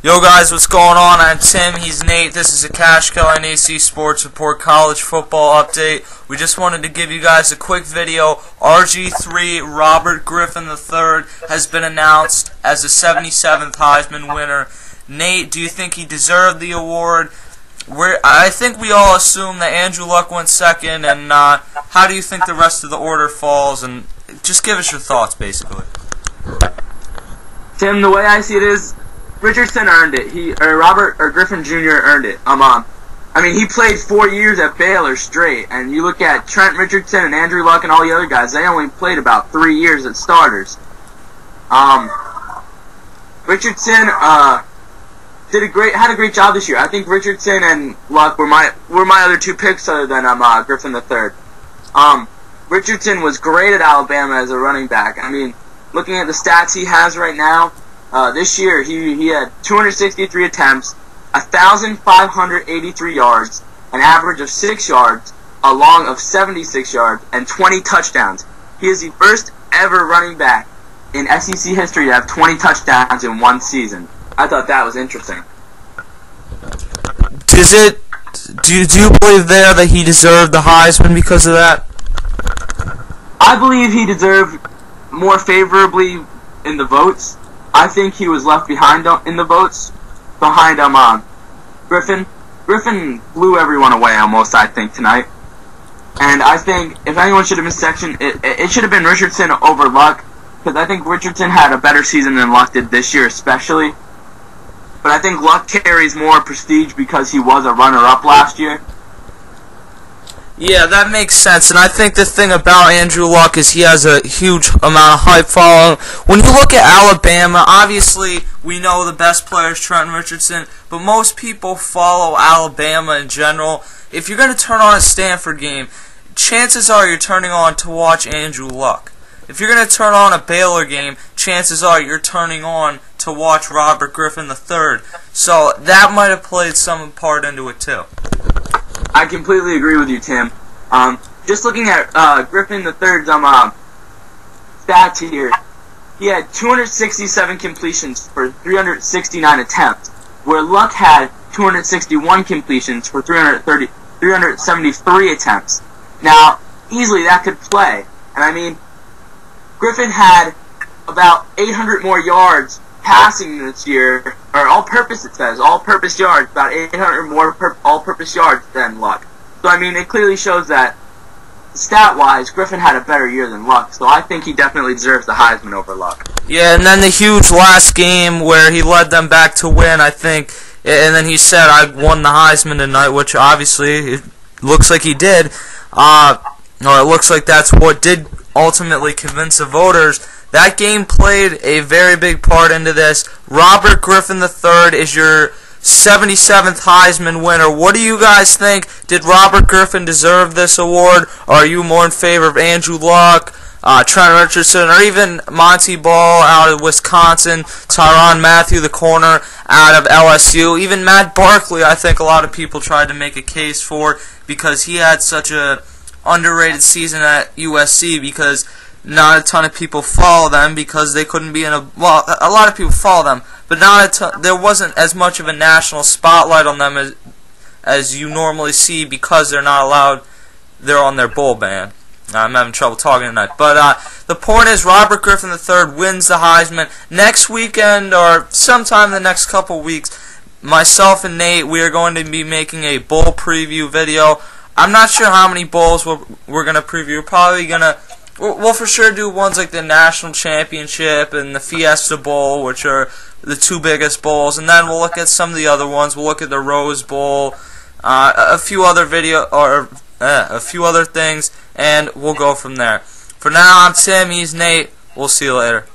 Yo guys, what's going on? I'm Tim, he's Nate. This is a Cash Cow NAC Sports Report college football update. We just wanted to give you guys a quick video. RGIII Robert Griffin III has been announced as the 77th Heisman winner. Nate, do you think he deserved the award? I think we all assume that Andrew Luck went second, and how do you think the rest of the order falls? And just give us your thoughts, basically. Tim, the way I see it is, Richardson earned it. Griffin Jr. earned it. I mean, he played 4 years at Baylor straight, and you look at Trent Richardson and Andrew Luck and all the other guys, they only played about 3 years as starters. Richardson had a great job this year. I think Richardson and Luck were my other two picks other than Griffin III. Richardson was great at Alabama as a running back. I mean, looking at the stats he has right now, this year he had 263 attempts, 1,583 yards, an average of 6 yards, a long of 76 yards, and 20 touchdowns. He is the first ever running back in SEC history to have 20 touchdowns in one season. I thought that was interesting. Do you believe there that he deserved the Heisman because of that? I believe he deserved more favorably in the votes. I think he was left behind in the votes behind Griffin. Griffin blew everyone away almost, I think, tonight. And I think if anyone should have been sectioned, it should have been Richardson over Luck, because I think Richardson had a better season than Luck did this year especially. But I think Luck carries more prestige because he was a runner-up last year. Yeah, that makes sense, and I think the thing about Andrew Luck is he has a huge amount of hype following. When you look at Alabama, obviously we know the best player is Trent Richardson, but most people follow Alabama in general. If you're going to turn on a Stanford game, chances are you're turning on to watch Andrew Luck. If you're going to turn on a Baylor game, chances are you're turning on to watch Robert Griffin III. So that might have played some part into it too. I completely agree with you, Tim. Just looking at Griffin III's stats here, he had 267 completions for 369 attempts, where Luck had 261 completions for 373 attempts. Now, easily that could play. And I mean, Griffin had about 800 more yards passing this year, or all-purpose it says, all-purpose yards, about 800 more all-purpose yards than Luck. So I mean, it clearly shows that stat-wise, Griffin had a better year than Luck. So I think he definitely deserves the Heisman over Luck. Yeah, and then the huge last game where he led them back to win, I think, and then he said, "I won the Heisman tonight," which obviously it looks like he did. Or it looks like that's what did ultimately convince the voters. That game played a very big part into this. Robert Griffin III is your 77th Heisman winner. What do you guys think? Did Robert Griffin deserve this award? Or are you more in favor of Andrew Luck, Trent Richardson, or even Monty Ball out of Wisconsin, Tyrann Mathieu, the corner, out of LSU? Even Matt Barkley, I think a lot of people tried to make a case for because he had such a underrated season at USC because not a ton of people follow them because they couldn't be in a... Well, a lot of people follow them, but there wasn't as much of a national spotlight on them as you normally see because they're not allowed... They're on their bowl ban. I'm having trouble talking tonight. But the point is Robert Griffin III wins the Heisman. Next weekend or sometime in the next couple weeks, myself and Nate, we are going to be making a bowl preview video. I'm not sure how many bowls we're going to preview. We're probably going to... We'll for sure do ones like the National Championship and the Fiesta Bowl, which are the two biggest bowls, and then we'll look at some of the other ones. We'll look at the Rose Bowl, a few other things, and we'll go from there. For now, I'm Tim. He's Nate. We'll see you later.